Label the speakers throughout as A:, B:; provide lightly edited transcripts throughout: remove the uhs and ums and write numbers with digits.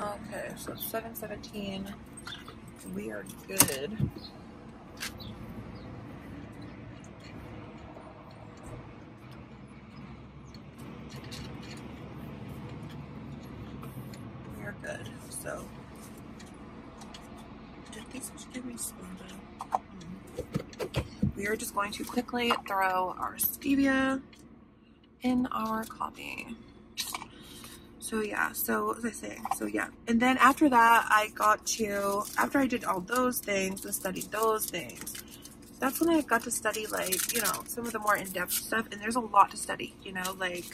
A: Okay, so 7:17. We are good. We are good. So, did this just give me something? We are just going to quickly throw our stevia in our coffee. So yeah, so what was I saying? So yeah, and then after that, after I did all those things and studied those things, that's when I got to study, like, you know, some of the more in-depth stuff. And there's a lot to study, you know, like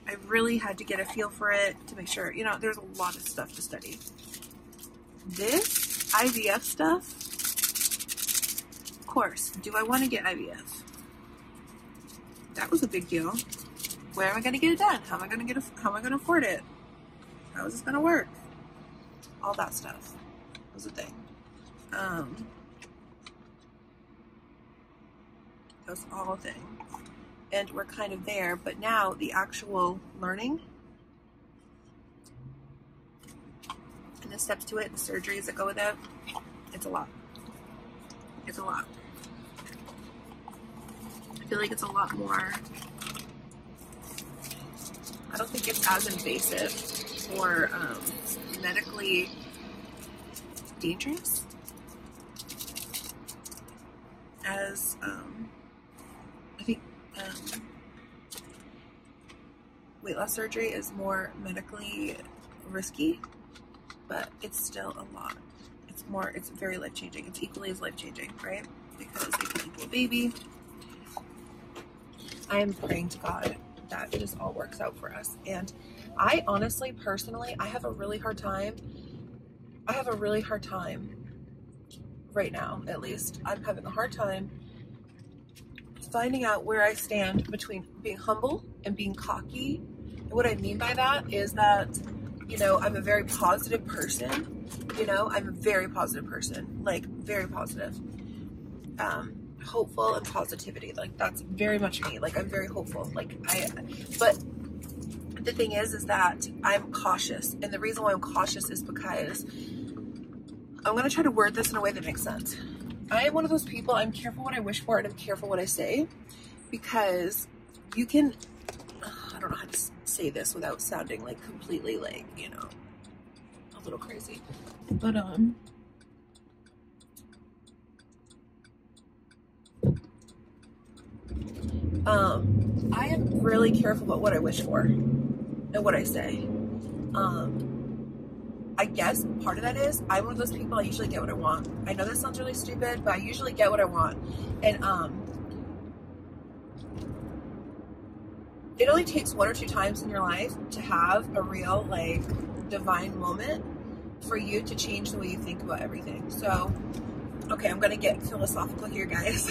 A: I really had to get a feel for it to make sure, you know, there's a lot of stuff to study. This IVF stuff, of course, do I want to get IVF? That was a big deal. Where am I going to get it done? How am I going to afford it? How is this going to work? All that stuff was a thing. That was all a thing. And we're kind of there, but now the actual learning and the steps to it, the surgeries that go with it, it's a lot. It's a lot. I feel like it's a lot more. I don't think it's as invasive or medically dangerous as I think weight loss surgery is more medically risky, but it's still a lot. It's very life-changing. It's equally as life-changing, right? Because it can equal a baby. I am praying to God that this all works out for us. And I honestly, personally, I have a really hard time right now, at least. I'm having a hard time finding out where I stand between being humble and being cocky. And what I mean by that is that, you know, I'm a very positive person. You know, I'm a very positive person, like very positive. Hopeful and positivity, like that's very much me. Like I'm very hopeful, but the thing is that I'm cautious, and the reason why I'm cautious is because I'm going to try to word this in a way that makes sense. I am one of those people, I'm careful what I wish for and I'm careful what I say, because you can, I don't know how to say this without sounding like completely like, you know, a little crazy, but I am really careful about what I wish for and what I say. I guess part of that is I'm one of those people, I usually get what I want. I know that sounds really stupid, but I usually get what I want. And it only takes 1 or 2 times in your life to have a real, like, divine moment for you to change the way you think about everything. So, okay, I'm going to get philosophical here, guys.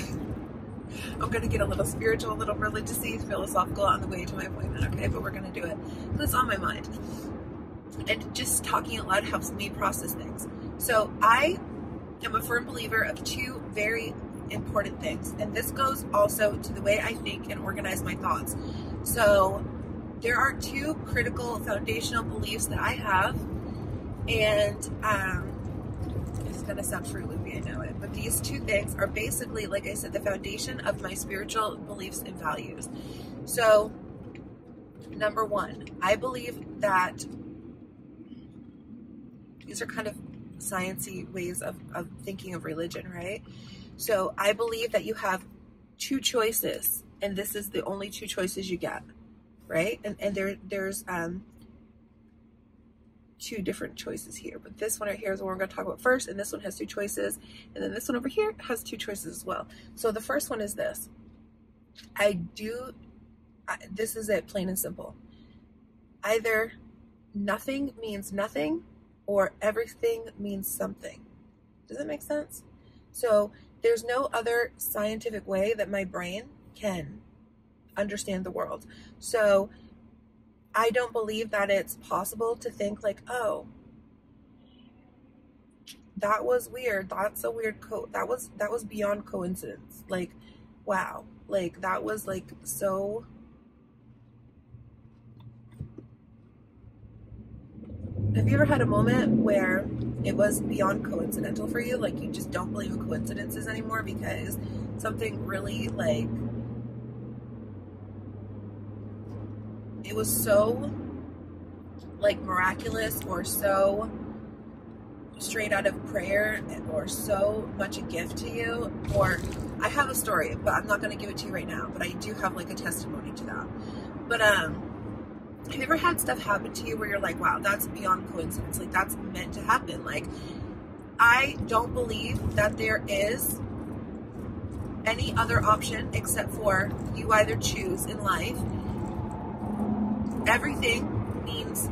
A: I'm going to get a little spiritual, a little religious-y, philosophical on the way to my appointment, okay? But we're going to do it. It's on my mind. And just talking out loud helps me process things. So I am a firm believer of 2 very important things. And this goes also to the way I think and organize my thoughts. So there are 2 critical foundational beliefs that I have. And it's going to sound Fruit Loopy, I know it. But these 2 things are basically, like I said, the foundation of my spiritual beliefs and values. So number 1, I believe that these are kind of sciencey ways of thinking of religion, right? So I believe that you have 2 choices, and this is the only 2 choices you get, right? And there's 2 different choices here, but this one right here is what we're going to talk about first, and this one has 2 choices, and then this one over here has 2 choices as well. So the first one is this. This is it, plain and simple. Either nothing means nothing, or everything means something. Does that make sense? So there's no other scientific way that my brain can understand the world. So I don't believe that it's possible to think like, oh, that was weird. That's a weird that was beyond coincidence. Like, wow. Like that was like so Have you ever had a moment where it was beyond coincidental for you? Like you just don't believe in coincidences anymore because something really like, it was so like miraculous or so straight out of prayer or so much a gift to you? Or I have a story, but I'm not going to give it to you right now, but I do have like a testimony to that. But have you ever had stuff happen to you where you're like, wow, that's beyond coincidence, like that's meant to happen? Like I don't believe that there is any other option except for you either choose in life. Everything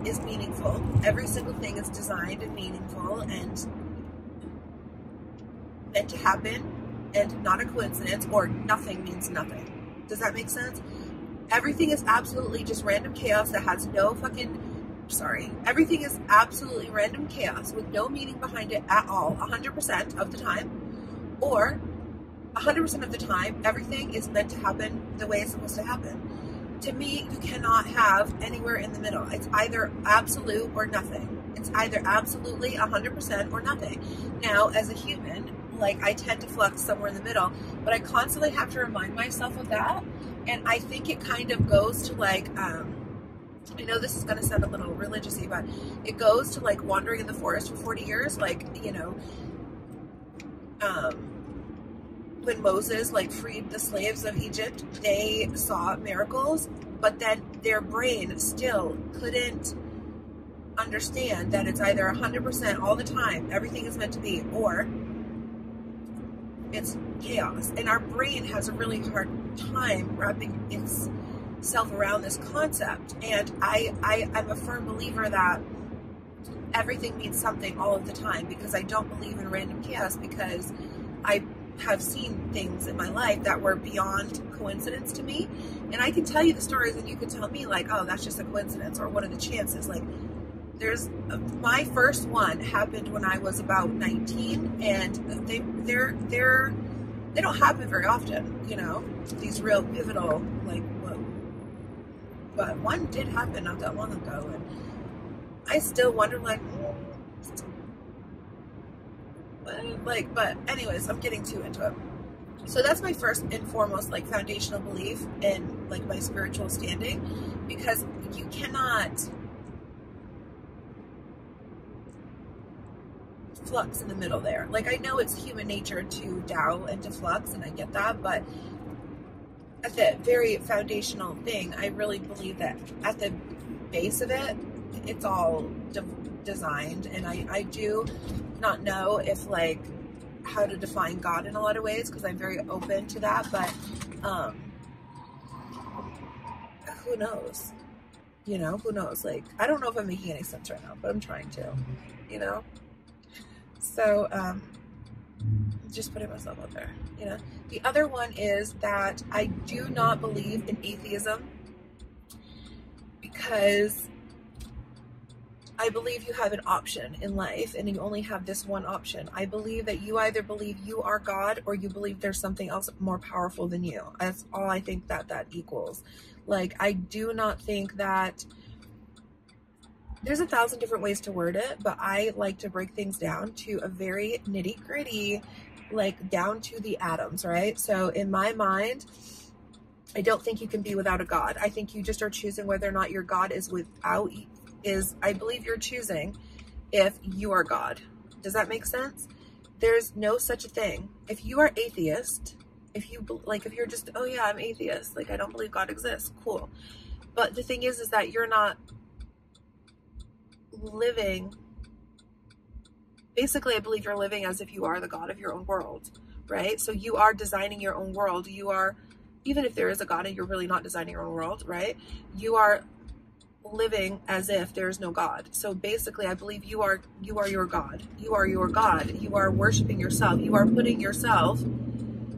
A: is meaningful. Every single thing is designed and meaningful and meant to happen and not a coincidence, or nothing means nothing. Does that make sense? Everything is absolutely just random chaos that has no everything is absolutely random chaos with no meaning behind it at all, 100% of the time, or 100% of the time, everything is meant to happen the way it's supposed to happen. To me, you cannot have anywhere in the middle. It's either absolute or nothing. It's either absolutely 100% or nothing. Now, as a human, like I tend to flux somewhere in the middle, but I constantly have to remind myself of that. And I think it kind of goes to like, I know this is going to sound a little religious-y, but it goes to like wandering in the forest for 40 years. Like, you know, when Moses like freed the slaves of Egypt, they saw miracles, but then their brain still couldn't understand that it's either 100% all the time, everything is meant to be, or it's chaos. And our brain has a really hard time wrapping itself around this concept. And I'm a firm believer that everything means something all of the time, because I don't believe in random chaos, because I have seen things in my life that were beyond coincidence to me. And I can tell you the stories and you can tell me like, oh, that's just a coincidence, or what are the chances? Like my first one happened when I was about 19, and they don't happen very often, you know, these real pivotal, like, whoa. But one did happen not that long ago, and I still wonder, like, but anyways, I'm getting too into it. So that's my first and foremost, like, foundational belief in, like, my spiritual standing, because you cannot flux in the middle there. Like, I know it's human nature to doubt and to flux, and I get that, but at the very foundational thing, I really believe that at the base of it, it's all designed. And I do not know if, like, how to define God in a lot of ways, because I'm very open to that, but who knows? You know, who knows? Like, I don't know if I'm making any sense right now, but I'm trying to, you know? So, just putting myself out there, you know? The other one is that I do not believe in atheism, because I believe you have an option in life, and you only have this one option. I believe that you either believe you are God, or you believe there's something else more powerful than you. That's all I think that equals. Like, I do not think that there's 1,000 different ways to word it, but I like to break things down to a very nitty-gritty, like down to the atoms, right? So in my mind, I don't think you can be without a God. I think you just are choosing whether or not your God I believe you're choosing if you are God. Does that make sense? There's no such a thing. If you are atheist, if you're just, oh yeah, I'm atheist, like I don't believe God exists, cool. But the thing is that you're not living, basically I believe you're living as if you are the God of your own world, right? So you are designing your own world. You are, even if there is a God and you're really not designing your own world, right? You are living as if there is no God. So basically I believe you are your God. You are your God. You are worshiping yourself. You are putting yourself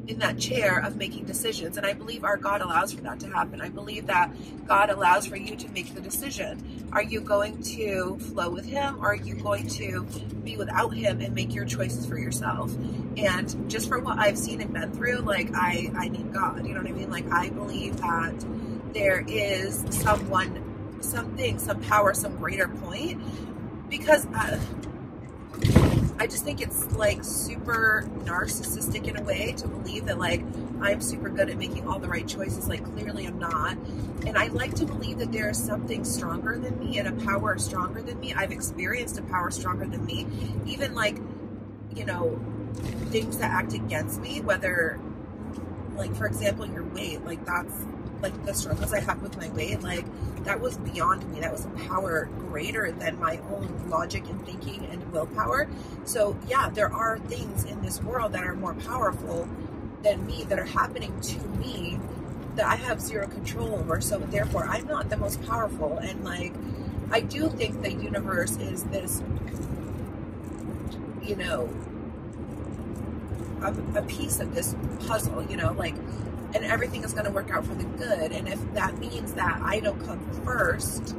A: in that chair of making decisions. And I believe our God allows for that to happen. I believe that God allows for you to make the decision. Are you going to flow with him, or are you going to be without him and make your choices for yourself? And just from what I've seen and been through, like I need God, you know what I mean? Like, I believe that there is something, some power, some greater point because I just think it's like super narcissistic in a way to believe that like I'm super good at making all the right choices. Like clearly I'm not. And I like to believe that there is something stronger than me and a power stronger than me. I've experienced a power stronger than me. Even like, you know, things that act against me, whether like, for example, your weight, like that's like the struggles I have with my weight, like that was beyond me. That was a power greater than my own logic and thinking and willpower. So yeah, there are things in this world that are more powerful than me, that are happening to me, that I have zero control over. So therefore I'm not the most powerful. And like, I do think the universe is this, you know, a piece of this puzzle, you know, like, and everything is going to work out for the good. And if that means that I don't come first,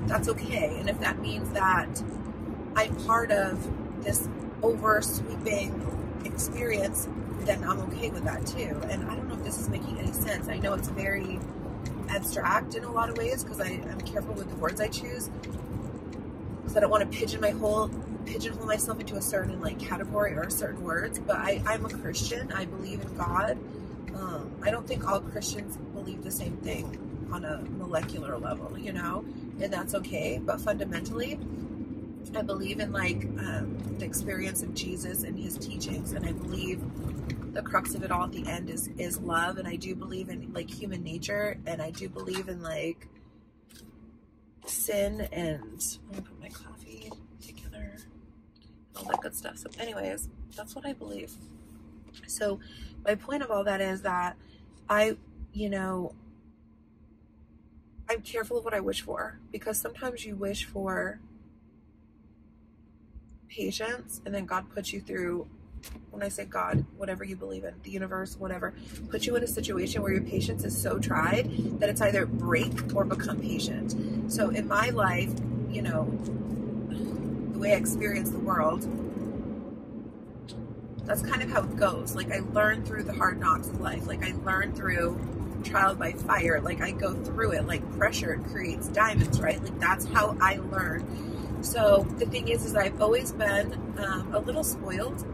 A: that's okay. And if that means that I'm part of this over sweeping experience, then I'm okay with that too. And I don't know if this is making any sense. I know it's very abstract in a lot of ways because I'm careful with the words I choose, because I don't want to pigeonhole myself into a certain like category or certain words. But I'm a Christian. I believe in God. I don't think all Christians believe the same thing on a molecular level, you know, and that's okay. But fundamentally, I believe in like the experience of Jesus and his teachings, and I believe the crux of it all at the end is love. And I do believe in like human nature, and I do believe in like sin, and I'm gonna put my coffee together, all that good stuff. So anyways, that's what I believe. So my point of all that is that you know, I'm careful of what I wish for, because sometimes you wish for patience, and then God puts you through, when I say God, whatever you believe in, the universe, whatever, puts you in a situation where your patience is so tried that it's either break or become patient. So in my life, you know, the way I experience the world, that's kind of how it goes. Like I learn through the hard knocks of life. Like I learn through trial by fire. Like I go through it. Like pressure creates diamonds, right? Like that's how I learn. So the thing is I've always been a little spoiled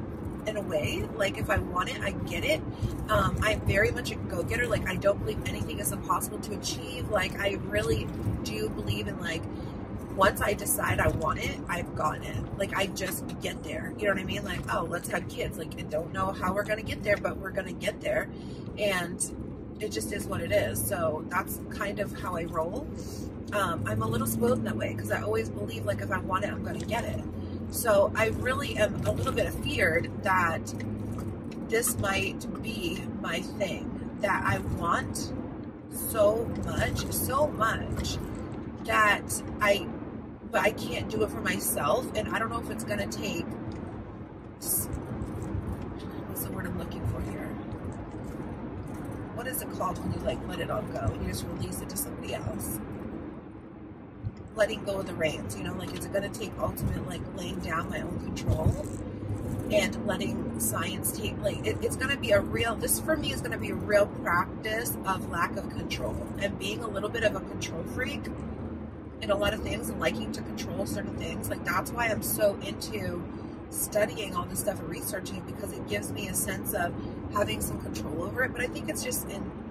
A: in a way. Like if I want it, I get it. I'm very much a go-getter. Like I don't believe anything is impossible to achieve. Like I really do believe in like, once I decide I want it, I've gotten it. Like I just get there. You know what I mean? Like, oh, let's have kids. Like I don't know how we're going to get there, but we're going to get there. And it just is what it is. So that's kind of how I roll. I'm a little spoiled in that way, because I always believe like if I want it, I'm going to get it. So I really am a little bit feared that this might be my thing, that I want so much that but I can't do it for myself. And I don't know if it's going to take, what's the word I'm looking for here? What is it called when you like let it all go and you just release it to somebody else? Letting go of the reins, you know, like is it going to take ultimate like laying down my own control and letting science take, like it's going to be a real, this for me is going to be a real practice of lack of control and being a little bit of a control freak in a lot of things and liking to control certain things. Like that's why I'm so into studying all this stuff and researching it, because it gives me a sense of having some control over it. But I think it's just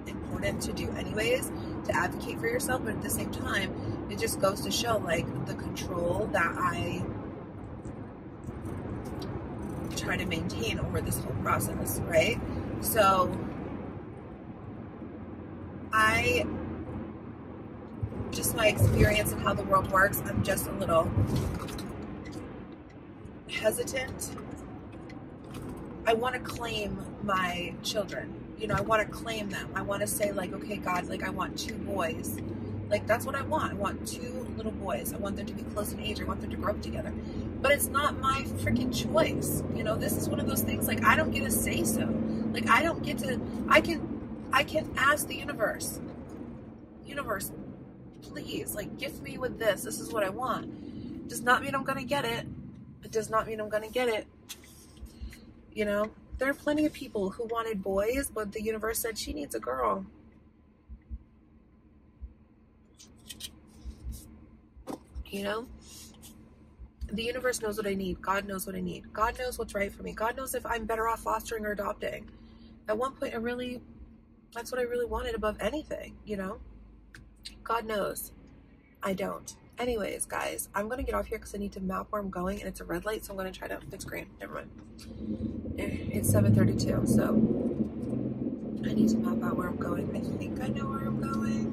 A: important to do anyways, to advocate for yourself. But at the same time, it just goes to show like the control that I try to maintain over this whole process, right? So just my experience and how the world works, I'm just a little hesitant. I want to claim my children. You know, I want to claim them. I want to say like, okay, God, like I want 2 boys. Like that's what I want. I want 2 little boys. I want them to be close in age. I want them to grow up together. But it's not my freaking choice. You know, this is one of those things, like I don't get to say so. Like I don't get to, I can ask the universe, please, like gift me with this. This is what I want. Does not mean I'm going to get it. It does not mean I'm going to get it. You know, there are plenty of people who wanted boys, but the universe said she needs a girl. You know, The universe knows what I need. God knows what I need. God knows what's right for me. God knows if I'm better off fostering or adopting. At one point, that's what I really wanted above anything, you know? God knows. I don't. Anyways, guys, I'm going to get off here because I need to map where I'm going, and it's a red light, so I'm going to try to, it's green. Never mind. It's 7:32, so I need to map out where I'm going. I think I know where I'm going,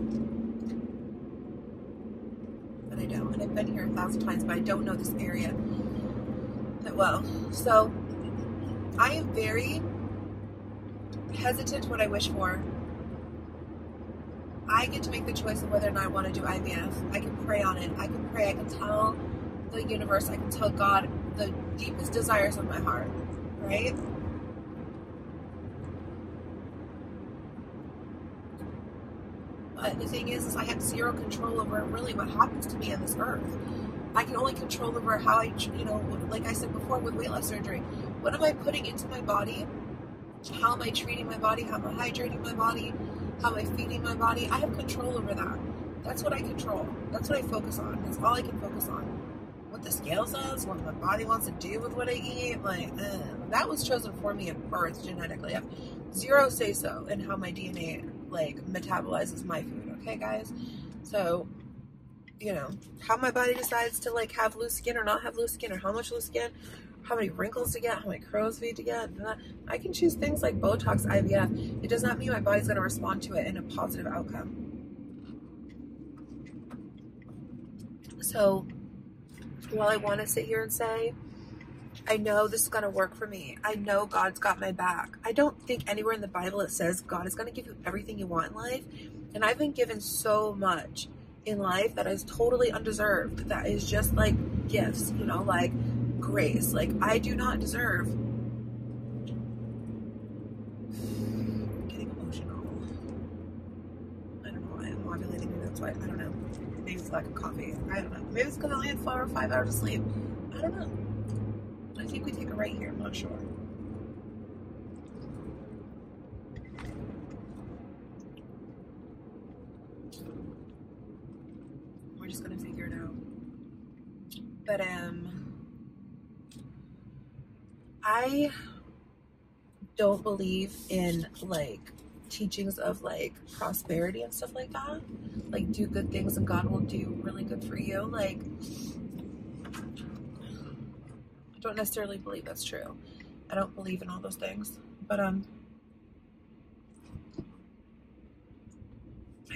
A: but I don't. And I've been here 1,000 times, but I don't know this area that well. So I am very hesitant to what I wish for. I get to make the choice of whether or not I want to do IVF. I can pray on it. I can pray. I can tell the universe. I can tell God the deepest desires of my heart, right? But the thing is I have zero control over really what happens to me on this earth. I can only control over how I, you know, like I said before with weight loss surgery, what am I putting into my body? How am I treating my body? How am I hydrating my body? How am I feeding my body? I have control over that. That's what I control. That's what I focus on. That's all I can focus on. What the scale says, what my body wants to do with what I eat, like, that was chosen for me at birth genetically. I have zero say-so in how my DNA, like, metabolizes my food, okay, guys? So, you know, how my body decides to, like, have loose skin or not have loose skin, or how much loose skin, how many wrinkles to get, how many crow's feet to get. I can choose things like Botox, IVF. It does not mean my body's going to respond to it in a positive outcome. So, while I want to sit here and say, I know this is going to work for me. I know God's got my back. I don't think anywhere in the Bible it says God is going to give you everything you want in life. And I've been given so much in life that is totally undeserved. That is just like gifts, you know, like grace. Like, I do not deserve. I'm getting emotional. I don't know why I'm ovulating. Maybe that's why. I don't know. Maybe it's lack of coffee. I don't know. Maybe it's because I only had 4 or 5 hours of sleep. I don't know. I think we take a right here. I'm not sure. We're just gonna figure it out. But I don't believe in like teachings of like prosperity and stuff like that. Like, do good things and God will do really good for you. Like, I don't necessarily believe that's true. I don't believe in all those things. But I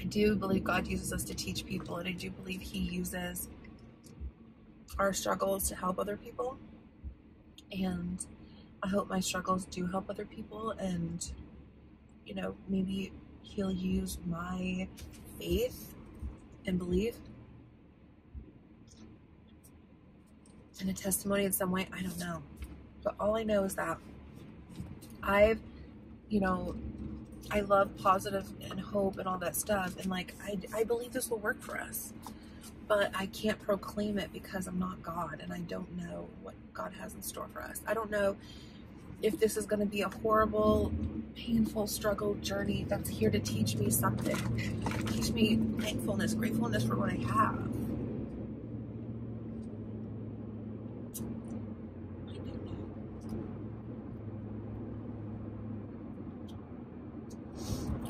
A: do believe God uses us to teach people, and I do believe He uses our struggles to help other people. And I hope my struggles do help other people, and, you know, maybe He'll use my faith and belief in a testimony in some way. I don't know. But all I know is that you know, I love positive and hope and all that stuff. And like, I believe this will work for us. But I can't proclaim it because I'm not God, and I don't know what God has in store for us. I don't know if this is going to be a horrible, painful struggle journey that's here to teach me something. Teach me thankfulness, gratefulness for what I have. I don't know.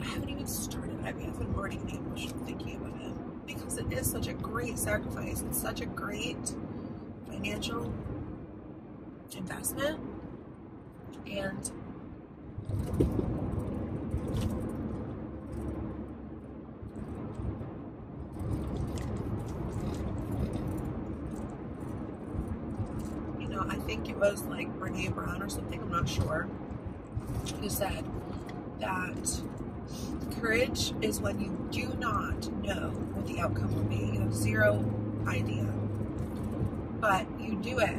A: I haven't even started IVF, and I'm already getting emotional thinking about it. Because it is such a great sacrifice. It's such a great financial investment. And you know, I think it was like Brene Brown or something, I'm not sure, who said that courage is when you do not know what the outcome will be. You have zero idea, but you do it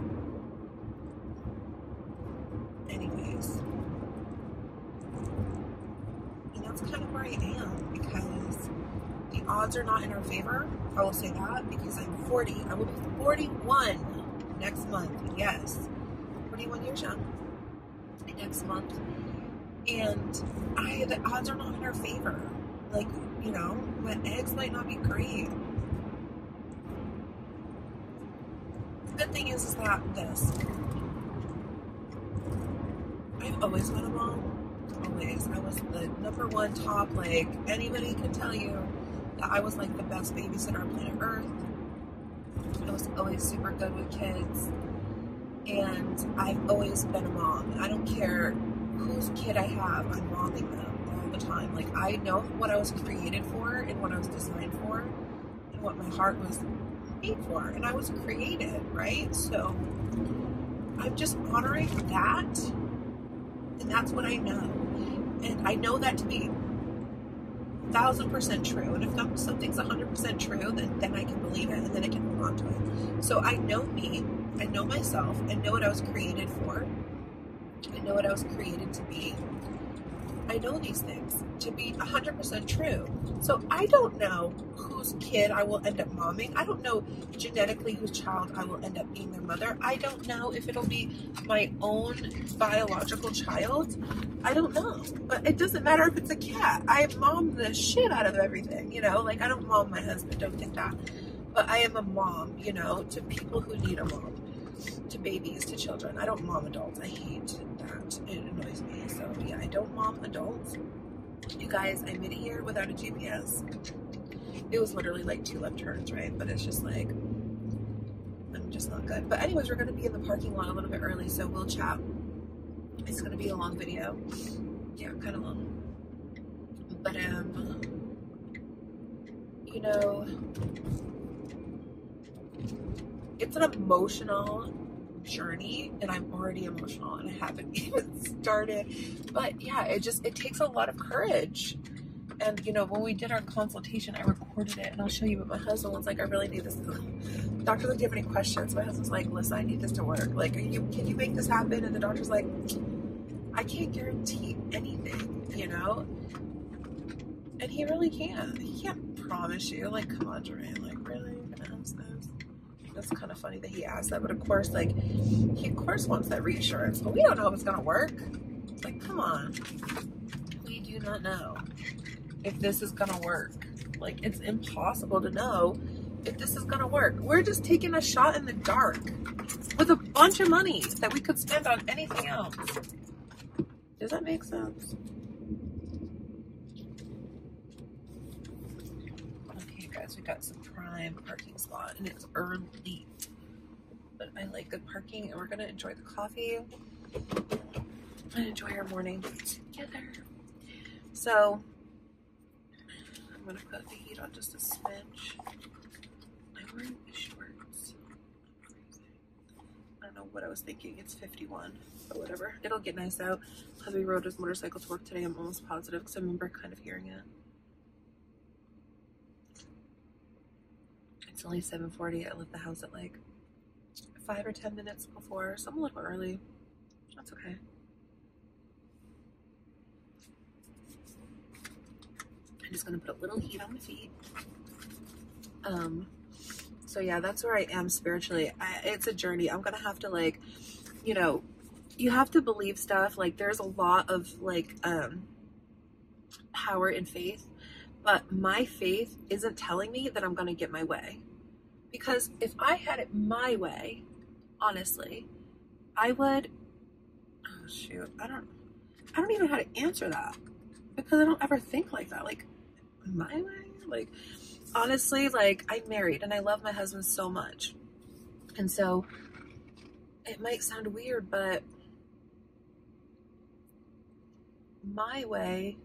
A: anyways. And that's kind of where I am, because the odds are not in our favor. I will say that, because I'm 40. I will be 41 next month. Yes, 41 years young next month. And the odds are not in our favor. Like, you know, my eggs might not be great. The good thing is that this. I've always been a mom. Always. I was the number one top, like, anybody can tell you that I was like the best babysitter on planet Earth. I was always super good with kids. And I've always been a mom. I don't care whose kid I have, I'm momming them all the time. Like, I know what I was created for and what I was designed for and what my heart was made for. And I was created, right? So I'm just honoring that. And that's what I know. And I know that to be 1000% true. And if something's 100% true, then I can believe it and then I can hold on to it. So I know me. I know myself. I know what I was created for. I know what I was created to be. I know these things to be 100% true. So I don't know whose kid I will end up momming. I don't know genetically whose child I will end up being their mother. I don't know if it'll be my own biological child. I don't know. But it doesn't matter if it's a cat. I mom the shit out of everything, you know? Like, I don't mom my husband, don't think that. But I am a mom, you know, to people who need a mom. To babies, to children. I don't mom adults. I hate that. It annoys me. So yeah, I don't mom adults. You guys, I made it here without a GPS. It was literally like 2 left turns, right? But it's just like, I'm just not good. But anyways, we're going to be in the parking lot a little bit early, so we'll chat. It's going to be a long video. Yeah, kind of long. But, you know, it's an emotional journey, and I'm already emotional and I haven't even started. But yeah, it takes a lot of courage. And you know, when we did our consultation, I recorded it and I'll show you, but my husband was like, I really need this. The doctor like, do you have any questions? My husband's like, listen, I need this to work. Like, can you make this happen? And the doctor's like, I can't guarantee anything, you know? And he really can't. He can't promise you. Like, come on, Joanne, like, really? You're gonna ask this? That's kind of funny that he asked that, but of course, like, he of course wants that reassurance, but we don't know if it's gonna work. Like, come on. We do not know if this is gonna work. Like, it's impossible to know if this is gonna work. We're just taking a shot in the dark with a bunch of money that we could spend on anything else. Does that make sense? Okay, guys, we got some prime parking spot, and it's early. But I like good parking, and we're gonna enjoy the coffee and enjoy our morning together. So I'm gonna put the heat on just a smidge. I'm wearing these shorts. I don't know what I was thinking. It's 51, but whatever. It'll get nice out. Hubby rode his motorcycle to work today. I'm almost positive because I remember kind of hearing it. It's only 7:40. I left the house at like 5 or 10 minutes before, so I'm a little early. That's okay. I'm just gonna put a little heat on my feet. So yeah, that's where I am spiritually. It's a journey. I'm gonna have to, like, you know, you have to believe stuff. Like, there's a lot of like power in faith, but my faith isn't telling me that I'm gonna get my way. Because if I had it my way, honestly, I would, oh shoot, I don't even know how to answer that, because I don't ever think like that. Like, my way? Like, honestly, like, I'm married and I love my husband so much. And so it might sound weird, but my way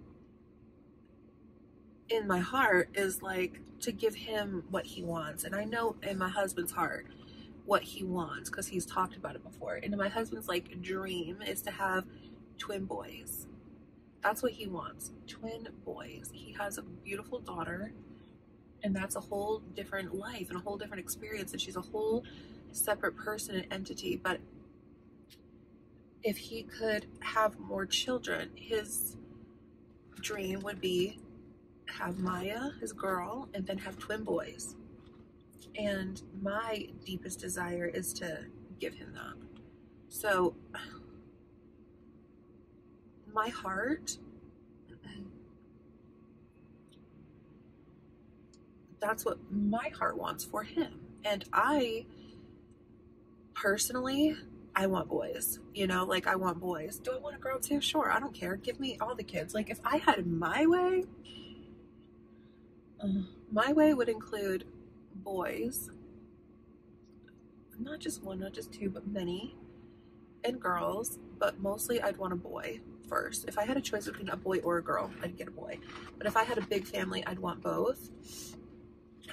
A: in my heart is like to give him what he wants. And I know in my husband's heart what he wants, because he's talked about it before. And my husband's like dream is to have twin boys. That's what he wants, twin boys. He has a beautiful daughter, and that's a whole different life and a whole different experience, and she's a whole separate person and entity. But if he could have more children, his dream would be have Maya, his girl, and then have twin boys. And my deepest desire is to give him that. So my heart, that's what my heart wants for him. And I personally, I want boys, you know, like I want boys. Do I want a girl too? Sure, I don't care. Give me all the kids. Like if I had my way would include boys, not just one, not just two, but many, and girls, but mostly I'd want a boy first. If I had a choice between a boy or a girl, I'd get a boy. But if I had a big family, I'd want both.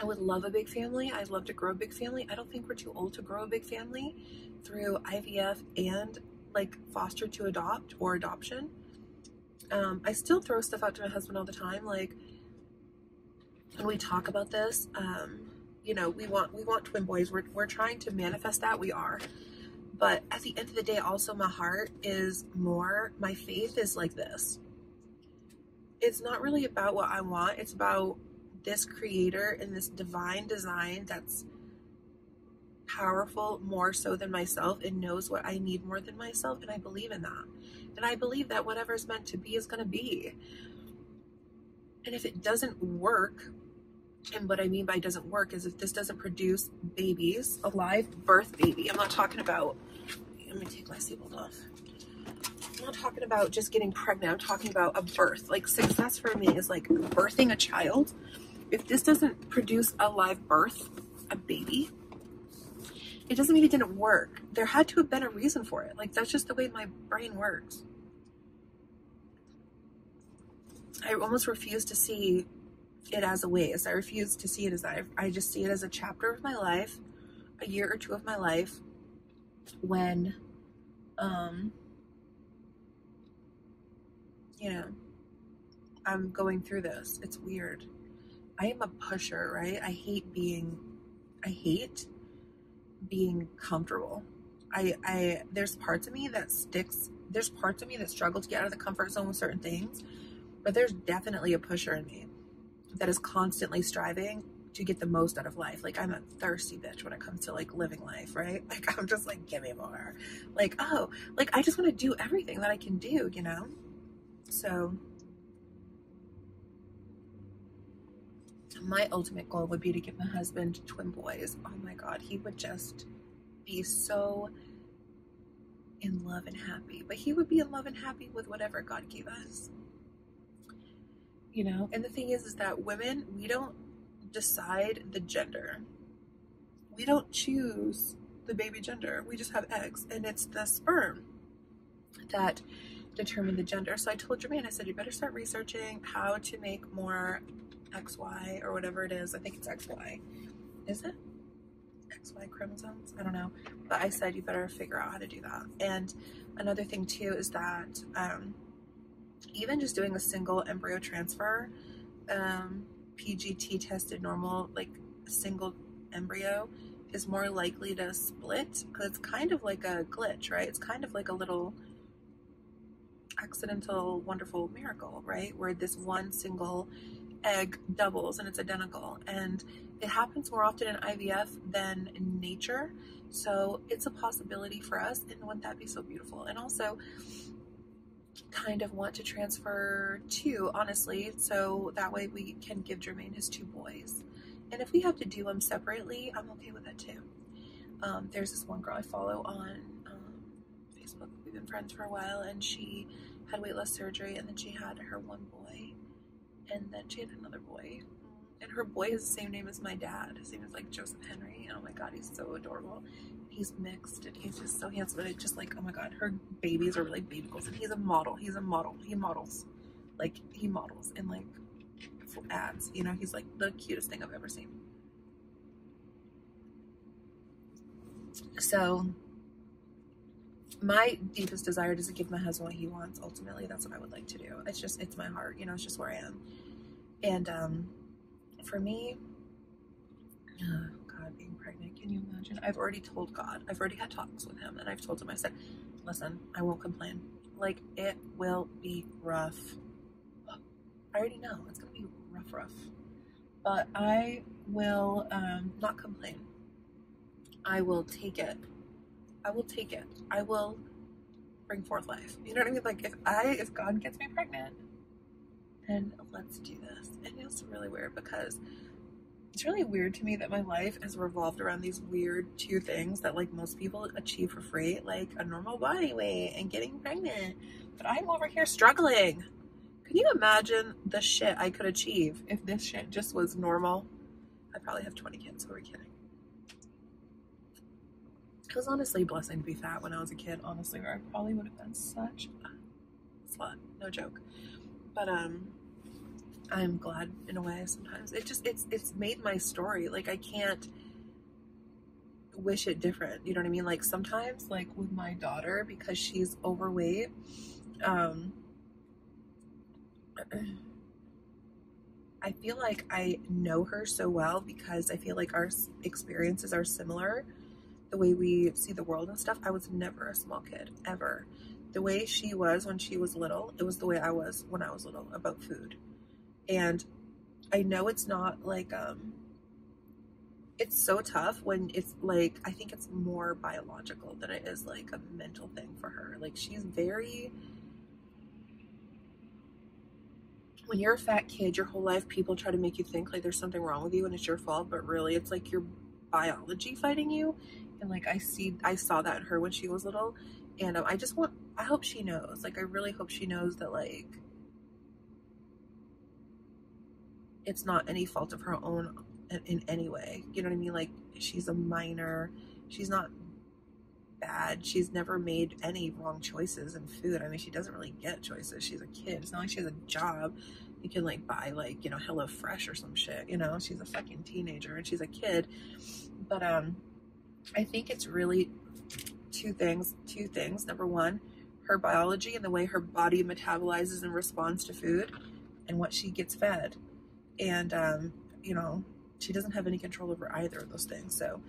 A: I would love a big family. I'd love to grow a big family. I don't think we're too old to grow a big family through IVF and like foster to adopt or adoption. I still throw stuff out to my husband all the time. Like when we talk about this, you know, we want twin boys. We're trying to manifest that. We are. But at the end of the day, also my heart is more, my faith is like this. It's not really about what I want. It's about this creator and this divine design that's powerful more so than myself and knows what I need more than myself. And I believe in that. And I believe that whatever's meant to be is going to be. And if it doesn't work, and what I mean by doesn't work is if this doesn't produce babies, a live birth baby, I'm not talking about, let me take my seatbelt off. I'm not talking about just getting pregnant. I'm talking about a birth. Like success for me is like birthing a child. If this doesn't produce a live birth, a baby, it doesn't mean it didn't work. There had to have been a reason for it. Like that's just the way my brain works. I almost refuse to see it as a waste. I refuse to see it as that. I just see it as a chapter of my life, a year or two of my life when, you know, I'm going through this. It's weird. I am a pusher, right? I hate being comfortable. There's parts of me that sticks. There's parts of me that struggle to get out of the comfort zone with certain things, but there's definitely a pusher in me that is constantly striving to get the most out of life. Like I'm a thirsty bitch when it comes to like living life, right? Like I'm just like, give me more. Like, oh, like I just want to do everything that I can do, you know? So my ultimate goal would be to give my husband twin boys. Oh my God, he would just be so in love and happy. But he would be in love and happy with whatever God gave us. You know, and the thing is that women, we don't decide the gender. We don't choose the baby gender. We just have eggs, and it's the sperm that determine the gender. So I told Jermaine, I said, you better start researching how to make more XY or whatever it is. I think it's XY. Is it? XY chromosomes? I don't know. But I said, you better figure out how to do that. And another thing too is that, even just doing a single embryo transfer, PGT tested normal, like a single embryo is more likely to split because it's kind of like a glitch, right? It's kind of like a little accidental, wonderful miracle, right? Where this one single egg doubles and it's identical. And it happens more often in IVF than in nature. So it's a possibility for us. And wouldn't that be so beautiful? And also, kind of want to transfer two, honestly, so that way we can give Jermaine his two boys. And if we have to do them separately, I'm okay with that too. There's this one girl I follow on Facebook. We've been friends for a while, and she had weight loss surgery, and then she had her one boy, and then she had another boy, and her boy has the same name as my dad. His name is like Joseph Henry, and oh my God, he's so adorable. He's mixed, and he's just so handsome, and it's just like, oh my God, her babies are like baby goals, and he's a model. He models, like he models in like ads, you know. He's like the cutest thing I've ever seen. So my deepest desire is to give my husband what he wants. Ultimately, that's what I would like to do. It's my heart, you know. It's just where I am. And for me, God, being pregnant, can you imagine? I've already told God, I've already had talks with him, and I've told him, I said, listen, I won't complain. Like, it will be rough. I already know it's gonna be rough, but I will not complain. I will take it. I will bring forth life. You know what I mean? Like, if God gets me pregnant, then let's do this. And it's really weird because It's really weird to me that my life has revolved around these weird two things that like most people achieve for free, like a normal body weight and getting pregnant. But I'm over here struggling. Can you imagine the shit I could achieve if this shit just was normal? I'd probably have 20 kids. Who are we kidding? It was honestly a blessing to be fat when I was a kid, honestly, or I probably would have been such a slut. No joke. But I'm glad in a way sometimes. It's made my story. Like I can't wish it different. You know what I mean? Like sometimes, like with my daughter, because she's overweight, I feel like I know her so well because I feel like our experiences are similar. The way we see the world and stuff. I was never a small kid, ever. The way she was when she was little, it was the way I was when I was little about food. And I know it's not like, it's so tough when it's like, I think it's more biological than it is like a mental thing for her. Like she's very, when you're a fat kid, your whole life, people try to make you think like there's something wrong with you and it's your fault, but really it's like your biology fighting you. And like, I saw that in her when she was little. And I hope she knows, like, I really hope she knows that like, it's not any fault of her own in any way. You know what I mean? Like she's a minor, she's not bad. She's never made any wrong choices in food. I mean, she doesn't really get choices. She's a kid. It's not like she has a job. You can like buy like, you know, HelloFresh or some shit, you know, she's a fucking teenager and she's a kid. But, I think it's really two things. Number one, her biology and the way her body metabolizes and responds to food and what she gets fed. And, you know, she doesn't have any control over either of those things. So,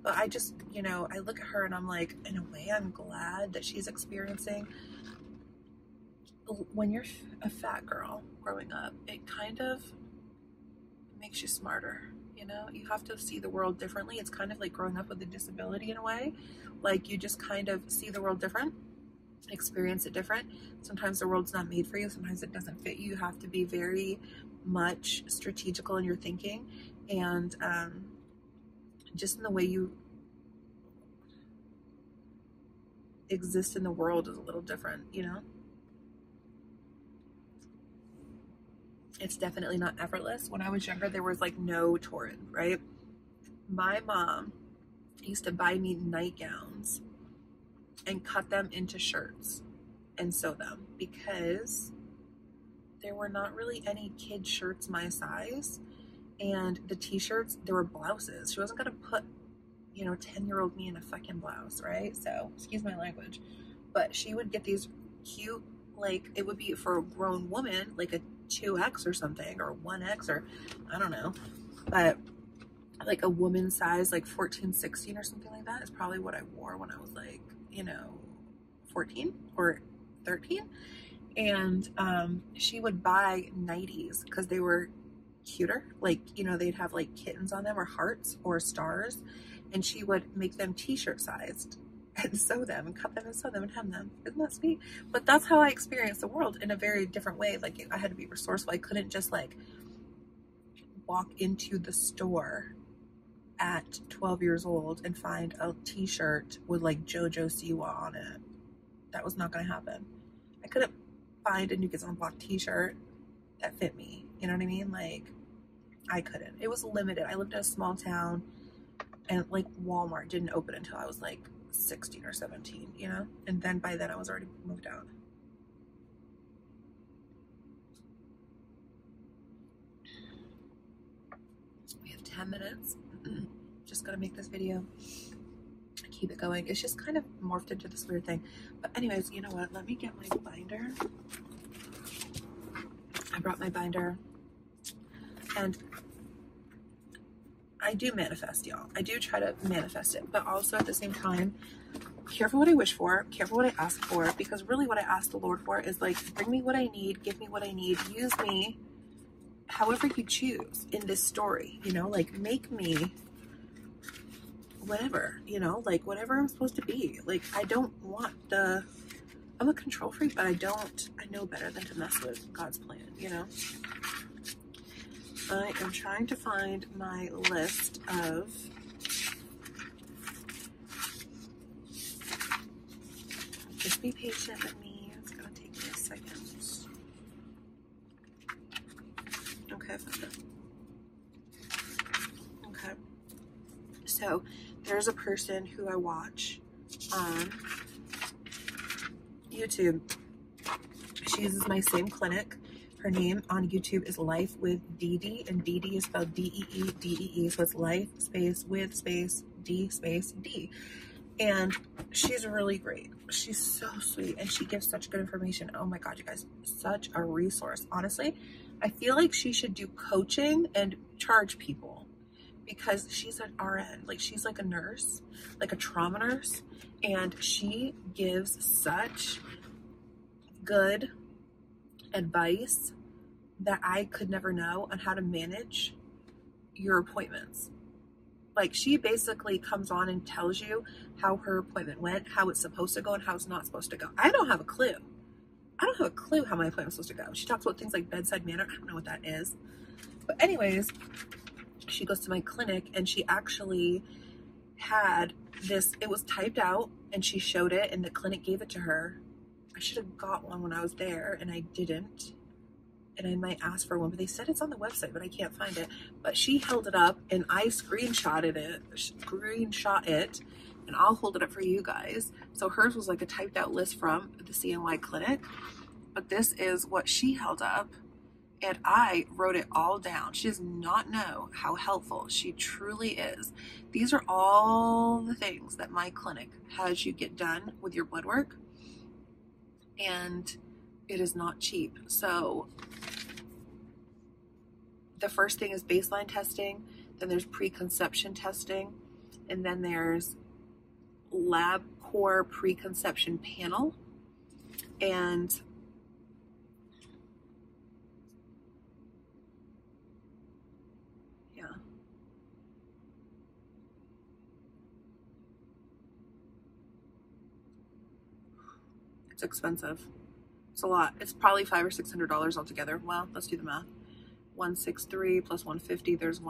A: but I just, you know, I look at her and I'm like, in a way, I'm glad that she's experiencing. When you're a fat girl growing up, it kind of makes you smarter. You know, you have to see the world differently. It's kind of like growing up with a disability in a way. Like you just kind of see the world different, experience it different. Sometimes the world's not made for you. Sometimes it doesn't fit you. You have to be very much strategical in your thinking. And just in the way you exist in the world is a little different, you know? It's definitely not effortless. When I was younger, there was like no Torrid, right? My mom used to buy me nightgowns and cut them into shirts and sew them because there were not really any kid shirts my size. And the t-shirts, there were blouses. She wasn't gonna put, you know, 10-year-old me in a fucking blouse, right? So, excuse my language. But she would get these cute, like, it would be for a grown woman, like a 2X or something, or 1X, or I don't know, but like a woman size, like 14, 16 or something like that is probably what I wore when I was like, you know, 14 or 13. And she would buy nighties because they were cuter, like, you know, they'd have like kittens on them or hearts or stars, and she would make them t-shirt sized and sew them and cut them and sew them and hem them. Isn't that sweet? But that's how I experienced the world in a very different way. Like I had to be resourceful. I couldn't just like walk into the store at 12 years old and find a t-shirt with like JoJo Siwa on it. That was not going to happen. I couldn't find a New Kids on the Block t-shirt that fit me. You know what I mean? Like I couldn't. It was limited. I lived in a small town and like Walmart didn't open until I was like 16 or 17, you know? And then by then I was already moved out. We have 10 minutes. Just gotta make this video. Keep it going. It's just kind of morphed into this weird thing. But anyways, you know what? Let me get my binder. I brought my binder. And I do manifest, y'all. I do try to manifest it, but also at the same time, careful what I wish for, careful what I ask for, because really what I ask the Lord for is like, bring me what I need, give me what I need, use me however you choose in this story, you know, like make me whatever, you know, like whatever I'm supposed to be. Like I don't want I'm a control freak, but I know better than to mess with God's plan, you know? I am trying to find my list of just be patient with me. It's gonna take me a second. Okay, I found it. Okay. So there's a person who I watch on YouTube. She uses my same clinic. Her name on YouTube is Life with Dee, and Dee is spelled D-E-E-D-E-E. So it's life space with space D space D. And she's really great. She's so sweet and she gives such good information. Oh my God, you guys, such a resource. Honestly, I feel like she should do coaching and charge people because she's an RN. Like she's like a nurse, like a trauma nurse. And she gives such good advice that I could never know on how to manage your appointments. Like she basically comes on and tells you how her appointment went, how it's supposed to go and how it's not supposed to go. I don't have a clue. I don't have a clue how my appointment's supposed to go. She talks about things like bedside manner. I don't know what that is. But anyways, she goes to my clinic and she actually had this, it was typed out and she showed it and the clinic gave it to her. I should have got one when I was there and I didn't. And I might ask for one, but they said it's on the website, but I can't find it. But she held it up and I screenshot it, and I'll hold it up for you guys. So hers was like a typed out list from the CNY clinic, but this is what she held up and I wrote it all down. She does not know how helpful she truly is. These are all the things that my clinic has you get done with your blood work, and it is not cheap. So the first thing is baseline testing, then there's preconception testing, and then there's LabCorp preconception panel. And yeah. It's expensive. It's a lot. It's probably $500 or $600 altogether. Well, let's do the math. 163 plus 150, there's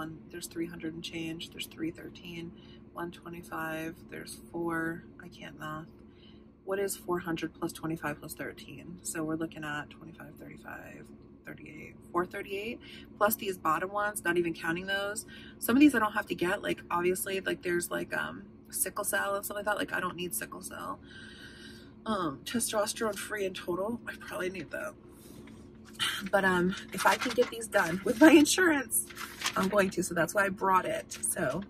A: 300 and change, there's 313, 125, there's 4, I can't math. What is 400 plus 25 plus 13? So we're looking at 25, 35, 38, 438, plus these bottom ones, not even counting those. Some of these I don't have to get, like obviously, like there's like sickle cell and stuff like that. Like I don't need sickle cell. Testosterone free in total, I probably need that. But if I can get these done with my insurance, I'm going to. So that's why I brought it. So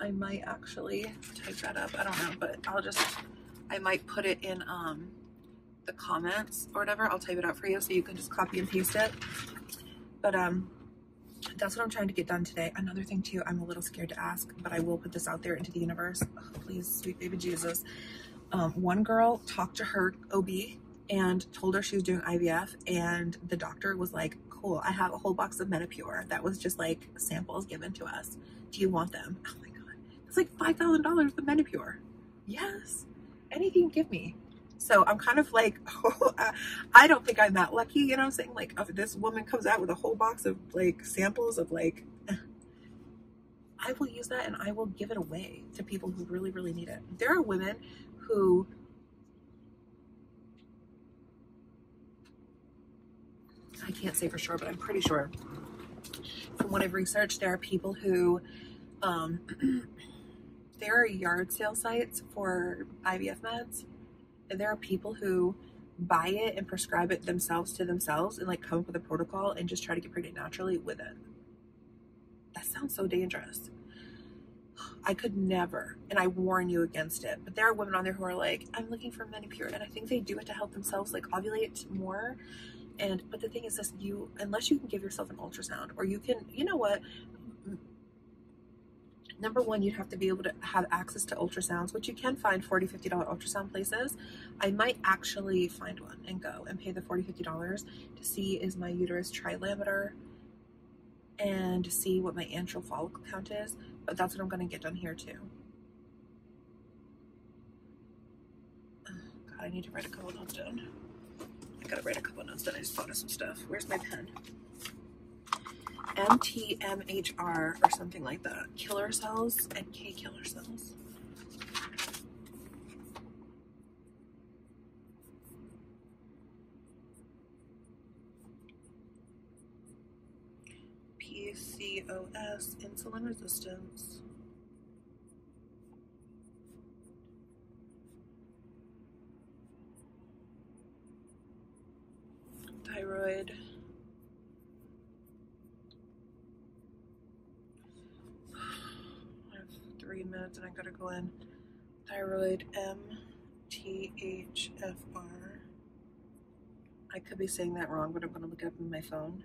A: I might actually type that up. I don't know, but I might put it in the comments or whatever. I'll type it out for you so you can just copy and paste it. But that's what I'm trying to get done today. Another thing too, I'm a little scared to ask, but I will put this out there into the universe. Oh, please, sweet baby Jesus. One girl talked to her OB and told her she was doing IVF, and the doctor was like, cool, I have a whole box of Menopur that was just like samples given to us. Do you want them? Oh my God, it's like $5,000 the Menopur. Yes, anything give me. So I'm kind of like, oh, I don't think I'm that lucky, you know what I'm saying? Like, if this woman comes out with a whole box of like samples of like, I will use that and I will give it away to people who really, really need it. There are women who I can't say for sure, but I'm pretty sure from what I've researched, there are people who, there are yard sale sites for IVF meds, and there are people who buy it and prescribe it themselves to themselves and like come up with a protocol and just try to get pregnant naturally with it. That sounds so dangerous. I could never, and I warn you against it, but there are women on there who are like, I'm looking for Menopur, and I think they do it to help themselves like ovulate more. But the thing is this, unless you can give yourself an ultrasound, or you can, you know what, number one, you'd have to be able to have access to ultrasounds, which you can find $40, $50 ultrasound places. I might actually find one and go and pay the $40, $50 to see is my uterus trilaminar and to see what my antral follicle count is. But that's what I'm going to get done here too. Oh, God, I need to write a couple notes down. I gotta write a couple notes down. I just thought of some stuff. Where's my pen? MTMHR or something like that. Killer cells, NK killer cells. PCOS, insulin resistance. Thyroid. I have 3 minutes and I gotta go in. Thyroid, MTHFR. I could be saying that wrong, but I'm gonna look it up in my phone.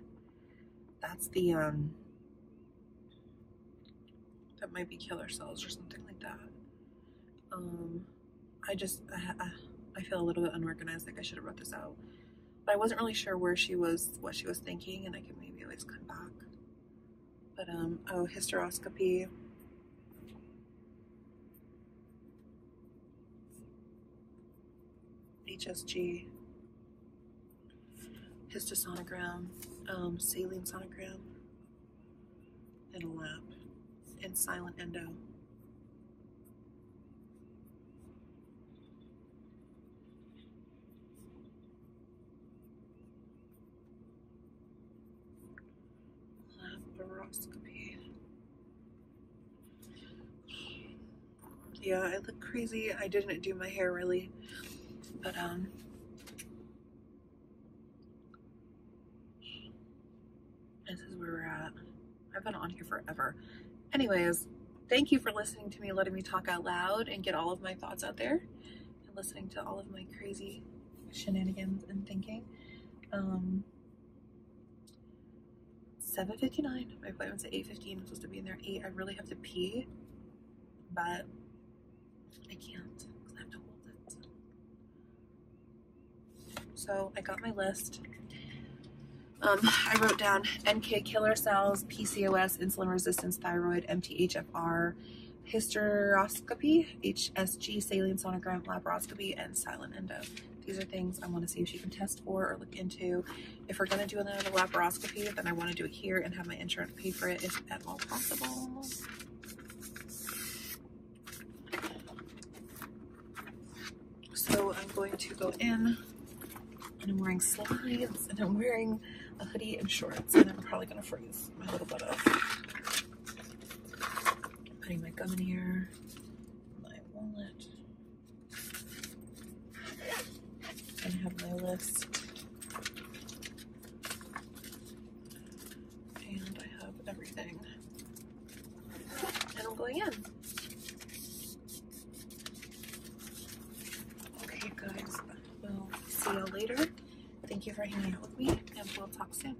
A: That's the, that might be killer cells or something like that. I feel a little bit unorganized, like I should have wrote this out. But I wasn't really sure where she was, what she was thinking, and I could maybe always come back. But, oh, hysteroscopy. HSG. Histosonogram. Saline sonogram. And a lab. And silent endo. Laparoscopy. Yeah, I look crazy. I didn't do my hair really, but this is where we're at. I've been on here forever. Anyways, thank you for listening to me, letting me talk out loud and get all of my thoughts out there, and listening to all of my crazy shenanigans and thinking. 7:59. My appointment's at 8:15. I'm supposed to be in there at 8. I really have to pee, but I can't because I have to hold it. So I got my list. I wrote down NK killer cells, PCOS, insulin resistance, thyroid, MTHFR, hysteroscopy, HSG, saline sonogram, laparoscopy, and silent endo. These are things I want to see if she can test for or look into. If we're going to do another laparoscopy, then I want to do it here and have my insurance pay for it if at all possible. So I'm going to go in, and I'm wearing slides, and I'm wearing a hoodie and shorts, and I'm probably going to freeze my little butt off. I'm putting my gum in here, my wallet. I have my list, and I have everything, and I'm going in. Okay guys, we'll see y'all later. Thank you for hanging out with me, and we'll talk soon.